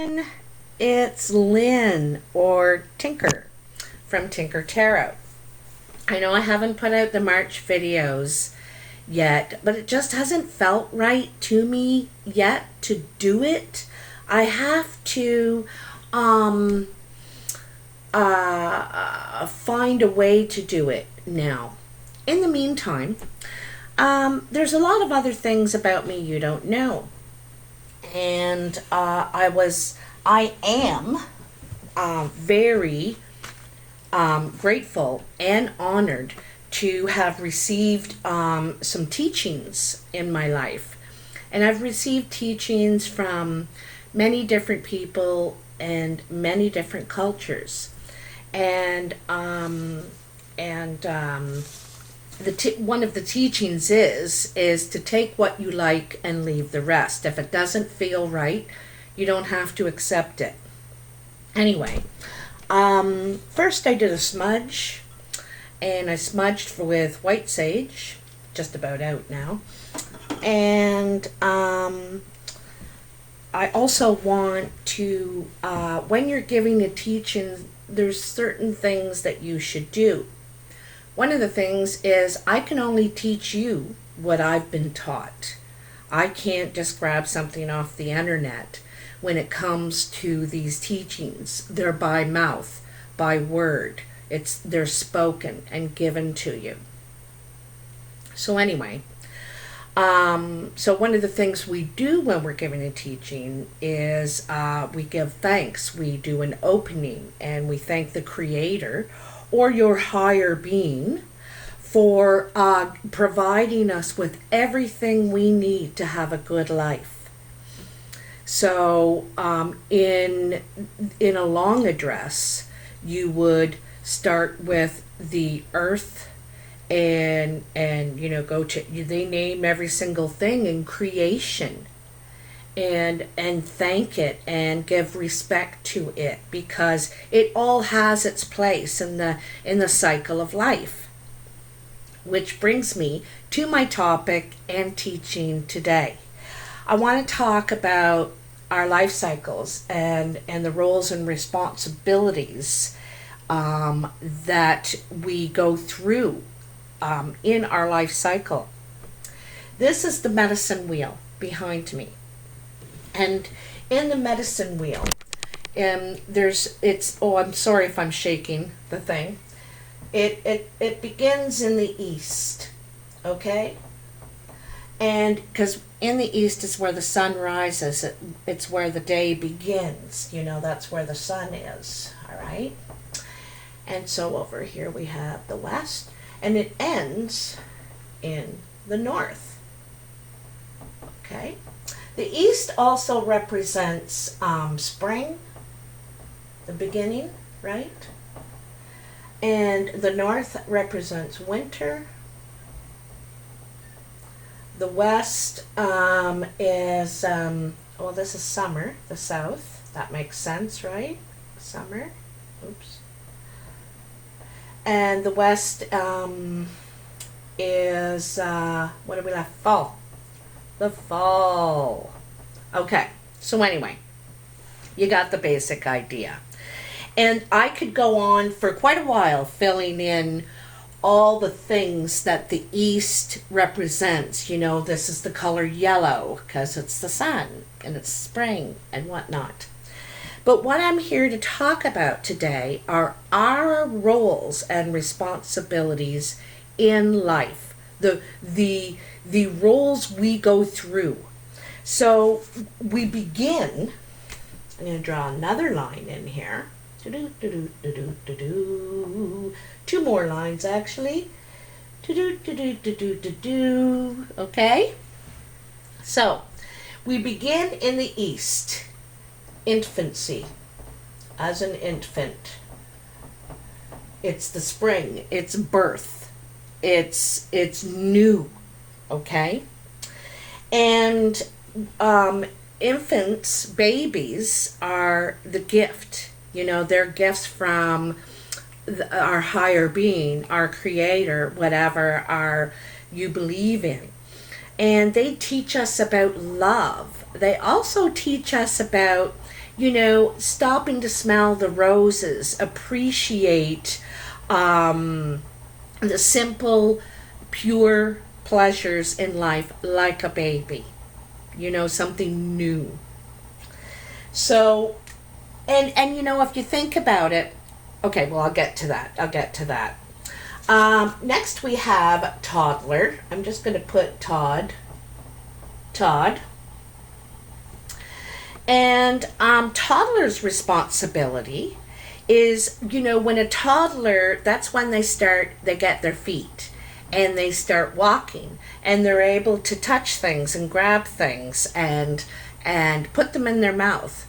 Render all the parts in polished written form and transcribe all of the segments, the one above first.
everyone, it's Lynn or Tinker from Tinker Tarot. I know I haven't put out the March videos yet, but it just hasn't felt right to me yet to do it. I have to find a way to do it now. In the meantime, there's a lot of other things about me you don't know. And I am very grateful and honored to have received some teachings in my life. And I've received teachings from many different people and many different cultures. And one of the teachings is to take what you like and leave the rest. If it doesn't feel right, you don't have to accept it. Anyway, first I did a smudge, and I smudged with white sage, just about out now. And I also want to, when you're giving a teaching, there's certain things that you should do. One of the things is I can only teach you what I've been taught. I can't just grab something off the internet when it comes to these teachings. They're by mouth, by word. They're spoken and given to you. So anyway, so one of the things we do when we're giving a teaching is we give thanks. We do an opening and we thank the Creator or your higher being for providing us with everything we need to have a good life. So in a long address, you would start with the earth and go to, they name every single thing in creation and thank it and give respect to it, because it all has its place in the cycle of life. Which brings me to my topic and teaching today. I want to talk about our life cycles and the roles and responsibilities that we go through in our life cycle. This is the medicine wheel behind me. And in the medicine wheel, I'm sorry if I'm shaking the thing. It begins in the east, okay? And because in the east is where the sun rises, it's where the day begins. That's where the sun is, all right? And so over here we have the west, and it ends in the north, okay? The east also represents spring, the beginning, right? And the north represents winter. The west is, this is summer, the south. That makes sense, right? Summer. Oops. And the west is, what do we left? Fall. The fall. Okay, so anyway, you got the basic idea. And I could go on for quite a while filling in all the things that the east represents. This is the color yellow because it's the sun and it's spring and whatnot. But what I'm here to talk about today are our roles and responsibilities in life. The roles we go through. So we begin, I'm going to draw another line in here. Two more lines actually. Okay? So we begin in the east. Infancy. As an infant. It's the spring. It's birth. It's new. Okay? And infants, babies, are the gift. They're gifts from our higher being, our Creator, whatever you believe in. And they teach us about love. They also teach us about stopping to smell the roses, appreciate the simple, pure pleasures in life like a baby, something new. So, and if you think about it, okay, well, I'll get to that. Next we have toddler. I'm just going to put Todd. And toddler's responsibility is, when a toddler, that's when they get their feet and they start walking and they're able to touch things and grab things and put them in their mouth.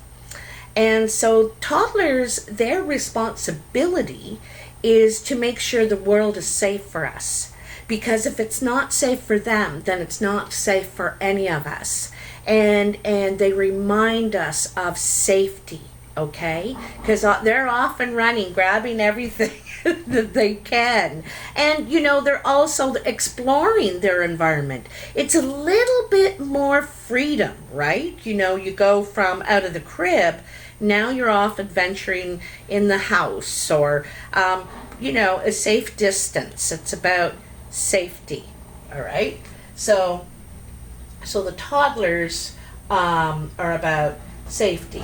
And so toddlers, their responsibility is to make sure the world is safe for us. Because if it's not safe for them, then it's not safe for any of us. And they remind us of safety, okay? Because they're often running, grabbing everything that they can. And, they're also exploring their environment. It's a little bit more freedom, right? You go from out of the crib, now you're off adventuring in the house or, a safe distance. It's about safety, all right? So the toddlers are about safety.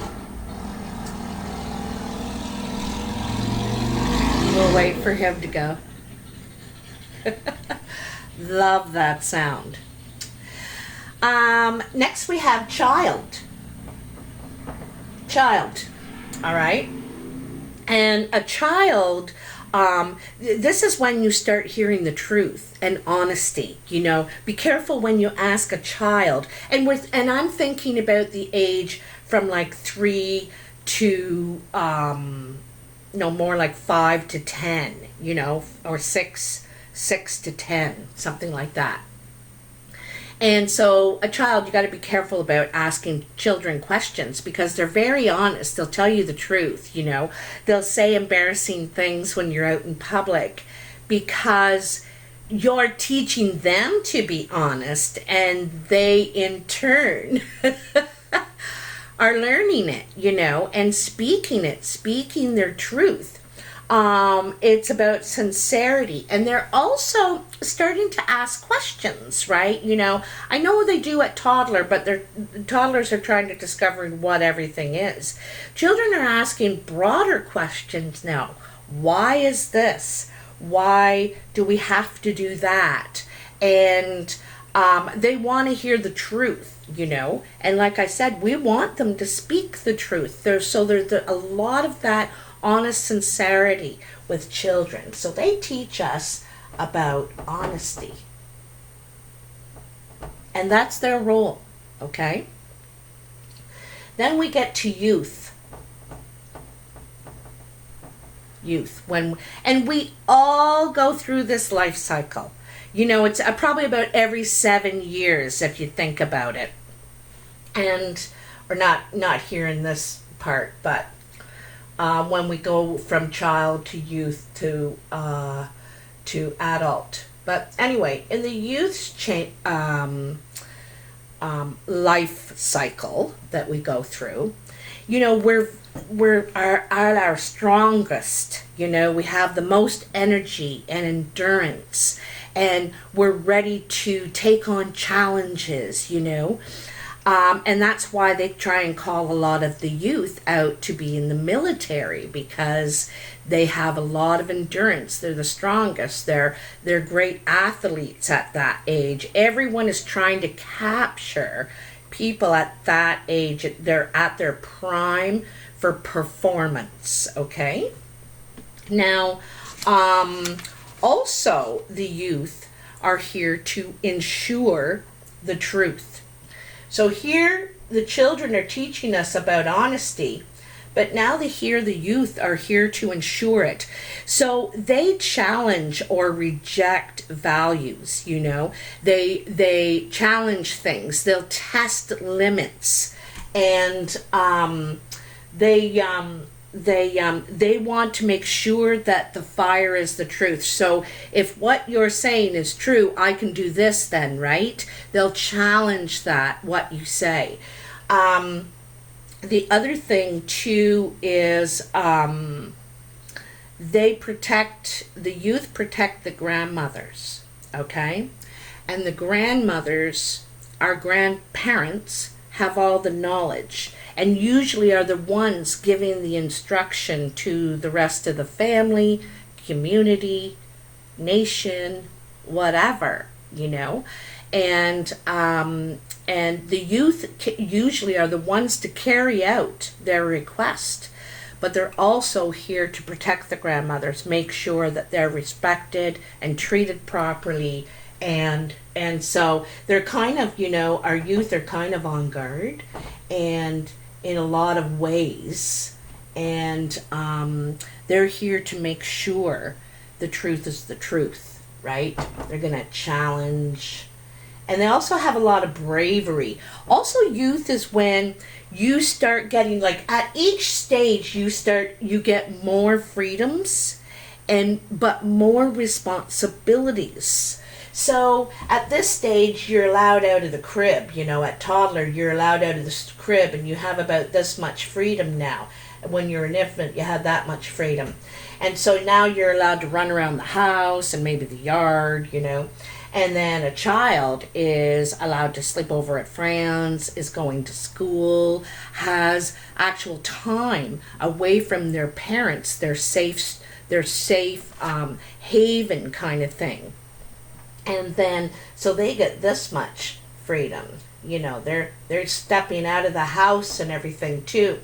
We'll wait for him to go. Love that sound. Next we have child. All right? And a child, this is when you start hearing the truth and honesty. Be careful when you ask a child. And I'm thinking about the age from like 3 to more like 5 to 10, or 6 to 10, something like that. And so a child, you got to be careful about asking children questions because they're very honest. They'll tell you the truth, They'll say embarrassing things when you're out in public because you're teaching them to be honest, and they in turn are learning it, and speaking their truth. It's about sincerity, and they're also starting to ask questions, right? I know they do at toddler, but toddlers are trying to discover what everything is. Children are asking broader questions now. Why is this? Why do we have to do that? And they want to hear the truth, And like I said, we want them to speak the truth. There's a lot of that honest sincerity with children. So they teach us about honesty. And that's their role, okay? Then we get to youth. And we all go through this life cycle. It's probably about every 7 years if you think about it. Or not here in this part, but when we go from child to youth to adult. But anyway, in the youth's life cycle that we go through, we're at our strongest. We have the most energy and endurance, and we're ready to take on challenges. And that's why they try and call a lot of the youth out to be in the military, because they have a lot of endurance. They're the strongest. They're great athletes at that age. Everyone is trying to capture people at that age. They're at their prime for performance, okay? Now, also the youth are here to ensure the truth. So here the children are teaching us about honesty, but now the youth are here to ensure it. So they challenge or reject values, They challenge things. They'll test limits, and they want to make sure that the fire is the truth. So if what you're saying is true, I can do this then, right? They'll challenge what you say. The other thing too is the youth protect the grandmothers, okay? And the grandmothers, our grandparents, have all the knowledge and usually are the ones giving the instruction to the rest of the family, community, nation, whatever, you know. And the youth usually are the ones to carry out their request, but they're also here to protect the grandmothers, make sure that they're respected and treated properly. And so they're kind of, you know, our youth are kind of on guard and in a lot of ways, and they're here to make sure the truth is the truth, right? They're going to challenge. And they also have a lot of bravery. Also, youth is when you start getting, like, at each stage you get more freedoms but more responsibilities. So at this stage you're allowed out of the crib, you know, at toddler you're allowed out of the crib and you have about this much freedom now. When you're an infant, you had that much freedom. And so now you're allowed to run around the house and maybe the yard, you know. And then a child is allowed to sleep over at friends, is going to school, has actual time away from their parents, their safe haven kind of thing. And then, so they get this much freedom. You know, they're stepping out of the house and everything too.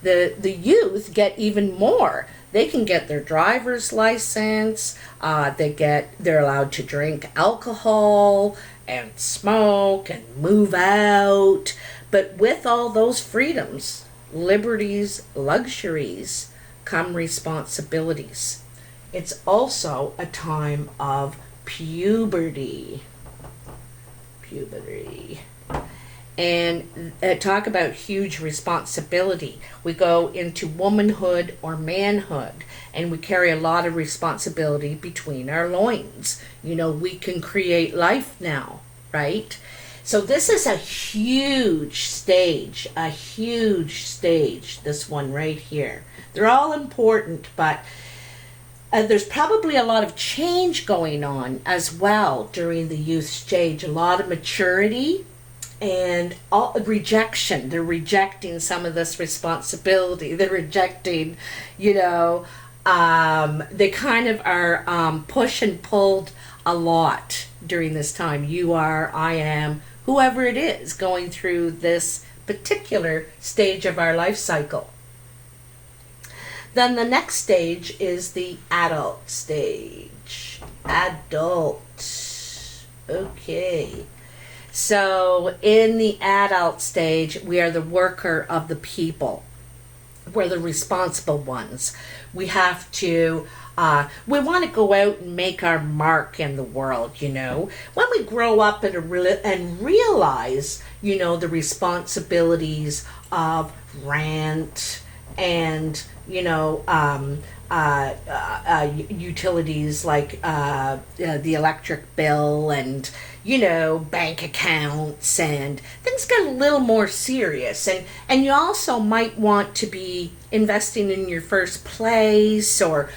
The youth get even more. They can get their driver's license. They're allowed to drink alcohol and smoke and move out. But with all those freedoms, liberties, luxuries, come responsibilities. It's also a time of puberty. And talk about huge responsibility. We go into womanhood or manhood, and we carry a lot of responsibility between our loins. You know, we can create life now, right? So this is a huge stage, this one right here. They're all important, but there's probably a lot of change going on as well during the youth stage, a lot of maturity, and all rejection. They're rejecting some of this responsibility. They're rejecting, you know, they kind of are push and pulled a lot during this time. You are, I am, whoever it is going through this particular stage of our life cycle. Then the next stage is the adult stage. Adult. Okay. So in the adult stage, we are the worker of the people. We're the responsible ones. We have to, we want to go out and make our mark in the world, you know. When we grow up and realize, you know, the responsibilities of rent and, you know, utilities like the electric bill and, you know, bank accounts, and things get a little more serious. And you also might want to be investing in your first place, or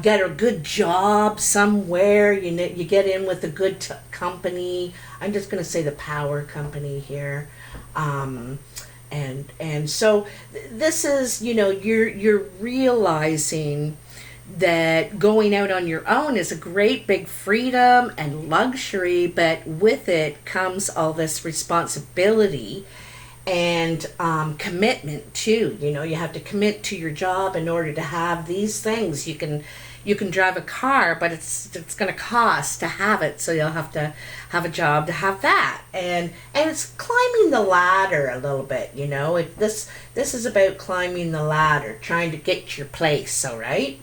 get a good job somewhere. You know, you get in with a good company. I'm just going to say the power company here. And so this is, you know, you're realizing that going out on your own is a great big freedom and luxury, but with it comes all this responsibility and commitment too. You know, you have to commit to your job in order to have these things. You can drive a car, but it's going to cost to have it, so you'll have to have a job to have that. And it's climbing the ladder a little bit, you know. This is about climbing the ladder, trying to get your place, all right?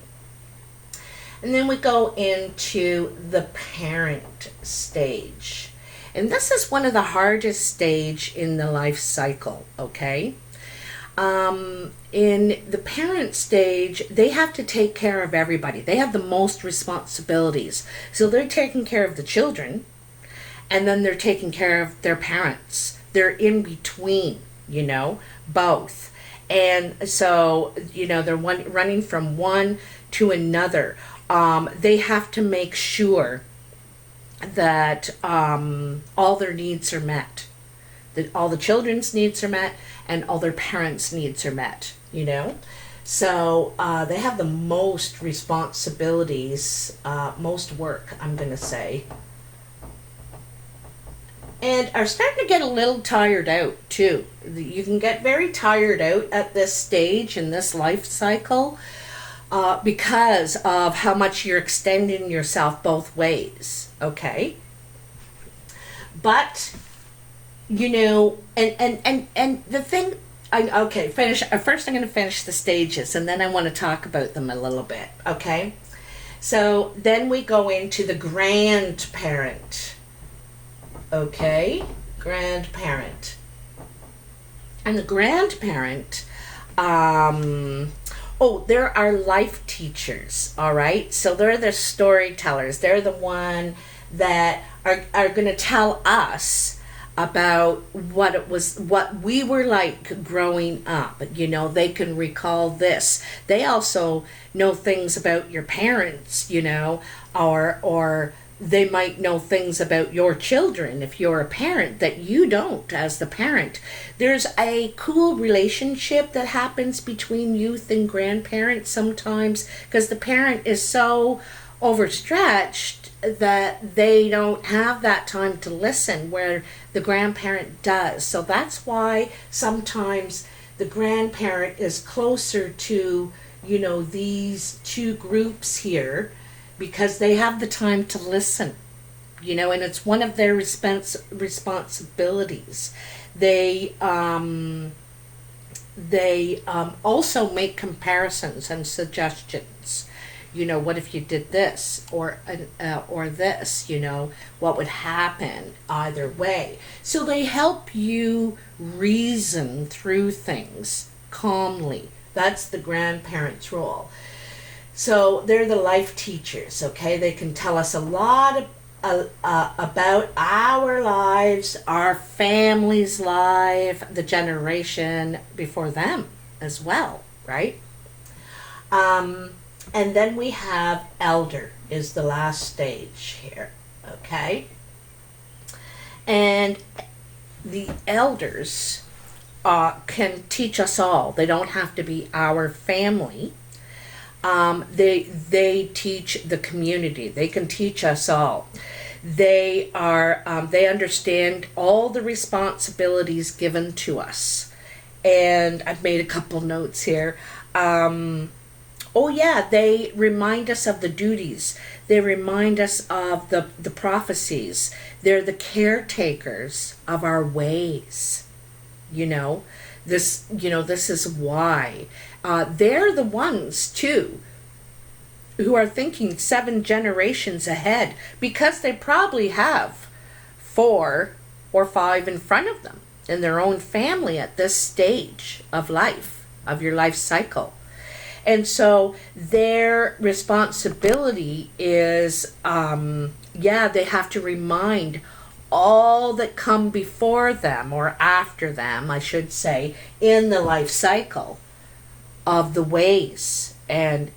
And then we go into the parent stage. And this is one of the hardest stage in the life cycle, okay? In the parent stage, they have to take care of everybody. They have the most responsibilities. So they're taking care of the children, and then they're taking care of their parents. They're in between, you know, both. And so, they're running from one to another. They have to make sure that all their needs are met, that all the children's needs are met, and all their parents' needs are met, So they have the most responsibilities, most work, I'm going to say. And are starting to get a little tired out, too. You can get very tired out at this stage in this life cycle because of how much you're extending yourself both ways, okay? But, and the thing, finish. First I'm going to finish the stages, and then I want to talk about them a little bit, okay? So then we go into the grandparent, okay? Grandparent. And the grandparent, there are life teachers, all right? So they're the storytellers. They're the one that are going to tell us about what we were like growing up. They can recall this. They also know things about your parents, or they might know things about your children if you're a parent that you don't as the parent. There's a cool relationship that happens between youth and grandparents sometimes because the parent is so overstretched that they don't have that time to listen where the grandparent does. So that's why sometimes the grandparent is closer to, these two groups here, because they have the time to listen, and it's one of their responsibilities. They also make comparisons and suggestions. What if you did this or this? What would happen either way? So they help you reason through things calmly. That's the grandparent's role. So they're the life teachers, okay? They can tell us a lot about our lives, our family's life, the generation before them as well, right? And then we have elder is the last stage here, okay? And the elders can teach us all. They don't have to be our family. They teach the community. They can teach us all. They understand all the responsibilities given to us. And I've made a couple notes here. They remind us of the duties. They remind us of the prophecies. They're the caretakers of our ways. This is why. They're the ones, too, who are thinking 7 generations ahead because they probably have 4 or 5 in front of them in their own family at this stage of life, of your life cycle. And so their responsibility is, they have to remind all that come before them or after them, I should say, in the life cycle of the ways and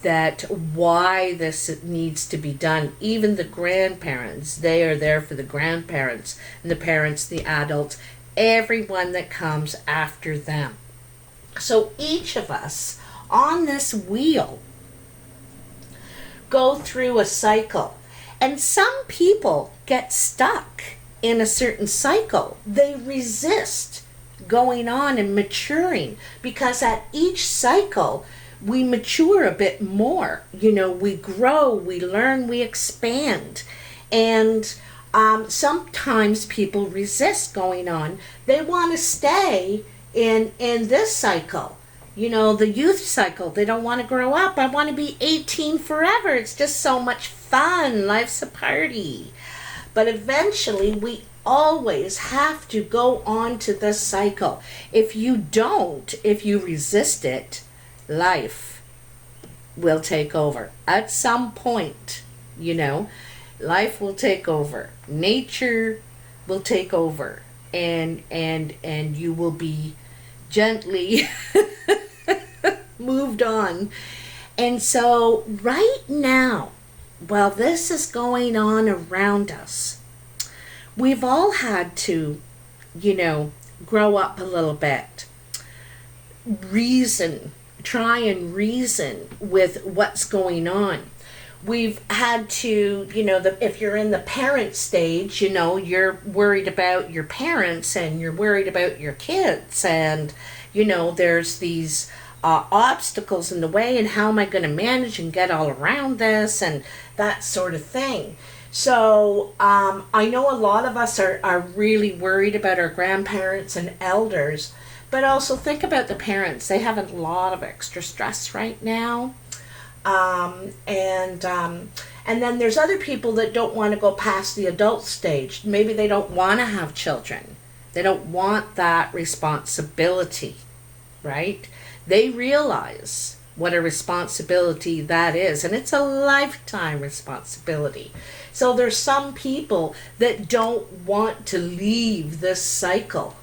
that why this needs to be done. Even the grandparents, they are there for the grandparents and the parents, the adults, everyone that comes after them. So each of us on this wheel go through a cycle. And some people get stuck in a certain cycle. They resist going on and maturing because at each cycle we mature a bit more. We grow, we learn, we expand. And sometimes people resist going on. They want to stay in this cycle. The youth cycle. They don't want to grow up. I want to be 18 forever. It's just so much fun. Life's a party. But eventually, we always have to go on to this cycle. If you don't, if you resist it, life will take over. At some point, life will take over. Nature will take over. And you will be gently moved on. And so right now, while this is going on around us, we've all had to, grow up a little bit, try and reason with what's going on. We've had to, if you're in the parent stage, you're worried about your parents and you're worried about your kids, and, there's these obstacles in the way, and how am I going to manage and get all around this and that sort of thing. So I know a lot of us are really worried about our grandparents and elders, but also think about the parents. They have a lot of extra stress right now. And then there's other people that don't want to go past the adult stage. Maybe they don't want to have children. They don't want that responsibility, right? They realize what a responsibility that is, and it's a lifetime responsibility. So there's some people that don't want to leave this cycle.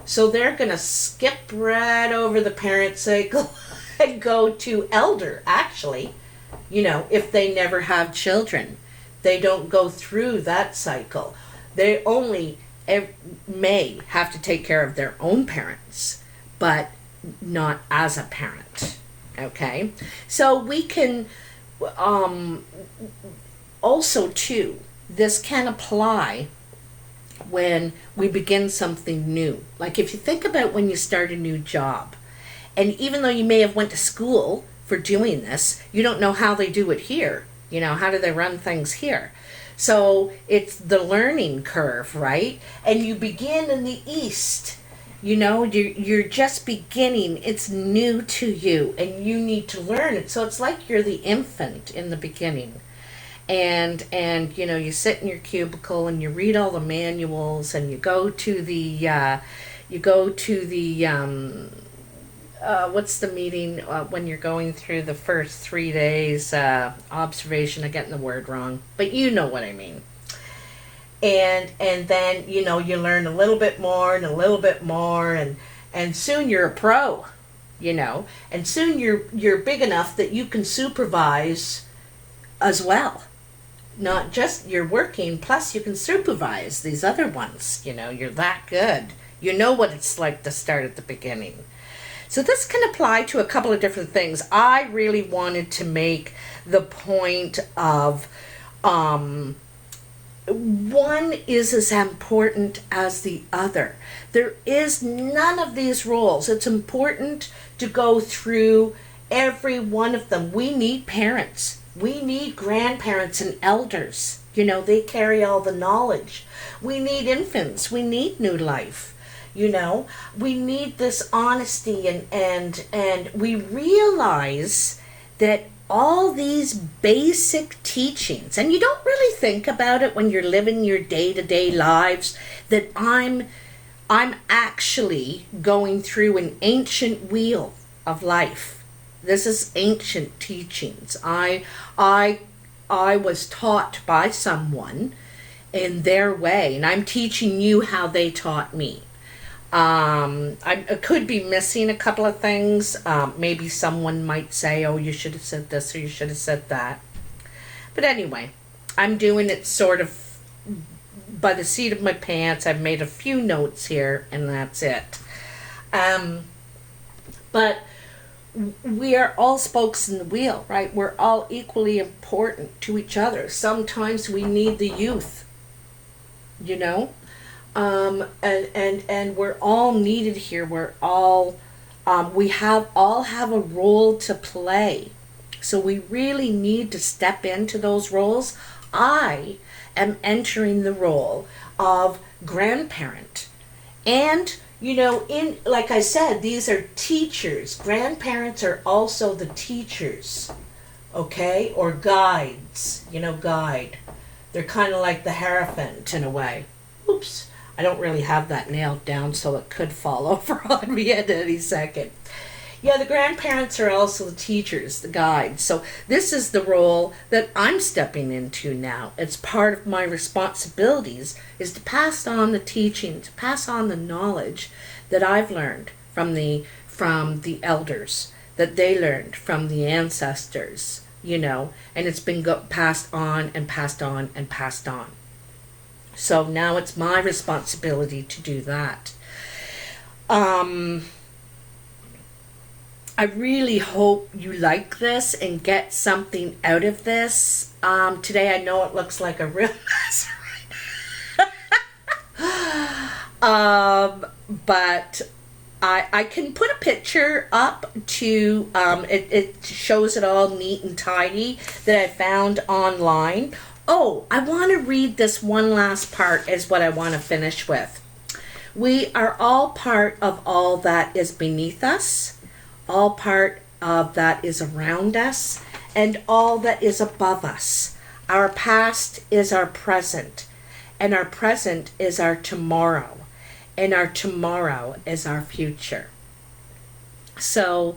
So they're going to skip right over the parent cycle and go to elder, actually. If they never have children, they don't go through that cycle. They only may have to take care of their own parents, but not as a parent. Okay? So we can also, too, this can apply when we begin something new. Like if you think about when you start a new job, and even though you may have went to school for doing this, you don't know how they do it here. How do they run things here? So it's the learning curve, right? And you begin in the East. You're just beginning. It's new to you, and you need to learn it. So it's like you're the infant in the beginning. And you sit in your cubicle and you read all the manuals, and you go to the what's the meeting when you're going through the first 3 days observation? I'm getting the word wrong, but you know what I mean. And then you learn a little bit more and a little bit more, and soon you're a pro, and soon you're big enough that you can supervise as well. Not just you're working, plus you can supervise these other ones. You're that good. You know what it's like to start at the beginning. So this can apply to a couple of different things. I really wanted to make the point of one is as important as the other. There is none of these roles. It's important to go through every one of them. We need parents. We need grandparents and elders. They carry all the knowledge. We need infants. We need new life. We need this honesty, and we realize that all these basic teachings, and you don't really think about it when you're living your day-to-day lives, that I'm actually going through an ancient wheel of life. This is ancient teachings. I was taught by someone in their way, and I'm teaching you how they taught me. I could be missing a couple of things. Maybe someone might say, oh, you should have said this or you should have said that. But anyway, I'm doing it sort of by the seat of my pants. I've made a few notes here, and that's it. But we are all spokes in the wheel, right? We're all equally important to each other. Sometimes we need the youth, and we're all needed here. We're all we all have a role to play. So we really need to step into those roles. I am entering the role of grandparent. And like I said, these are teachers. Grandparents are also the teachers, okay? Or guides, guide. They're kind of like the Hierophant in a way. Oops, I don't really have that nailed down, so it could fall over on me at any second. Yeah, the grandparents are also the teachers, the guides. So this is the role that I'm stepping into now. It's part of my responsibilities is to pass on the teaching, to pass on the knowledge that I've learned from the elders, that they learned from the ancestors, you know, and it's been passed on and passed on and passed on. So now it's my responsibility to do that. I really hope you like this and get something out of this. Today I know it looks like a real mess. But I can put a picture up to, it shows it all neat and tidy that I found online. Oh, I want to read this one last part is what I want to finish with. We are all part of all that is beneath us, all part of that is around us, and all that is above us. Our past is our present, and our present is our tomorrow, and our tomorrow is our future. So,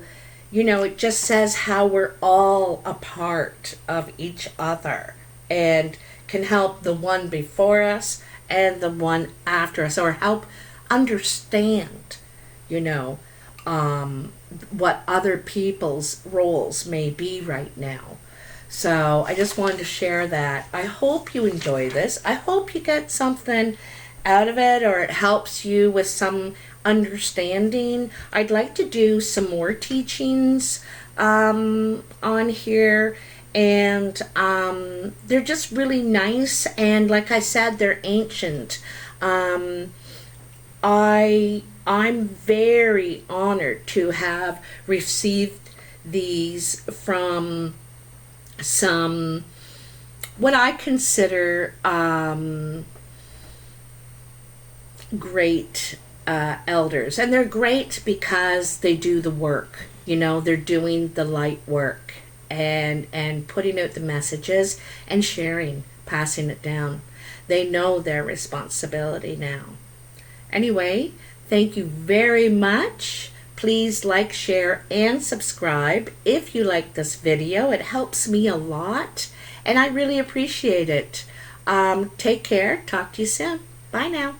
you know, it just says how we're all a part of each other and can help the one before us and the one after us, or help understand, you know, what other people's roles may be right now. So I just wanted to share that. I hope you enjoy this. I hope you get something out of it, or it helps you with some understanding. I'd like to do some more teachings on here, and they're just really nice, and like I said, they're ancient. I'm very honored to have received these from some, what I consider great elders. And they're great because they do the work. You know, they're doing the light work and putting out the messages and sharing, passing it down. They know their responsibility now. Anyway, thank you very much. Please like, share, and subscribe if you like this video. It helps me a lot, and I really appreciate it. Take care. Talk to you soon. Bye now.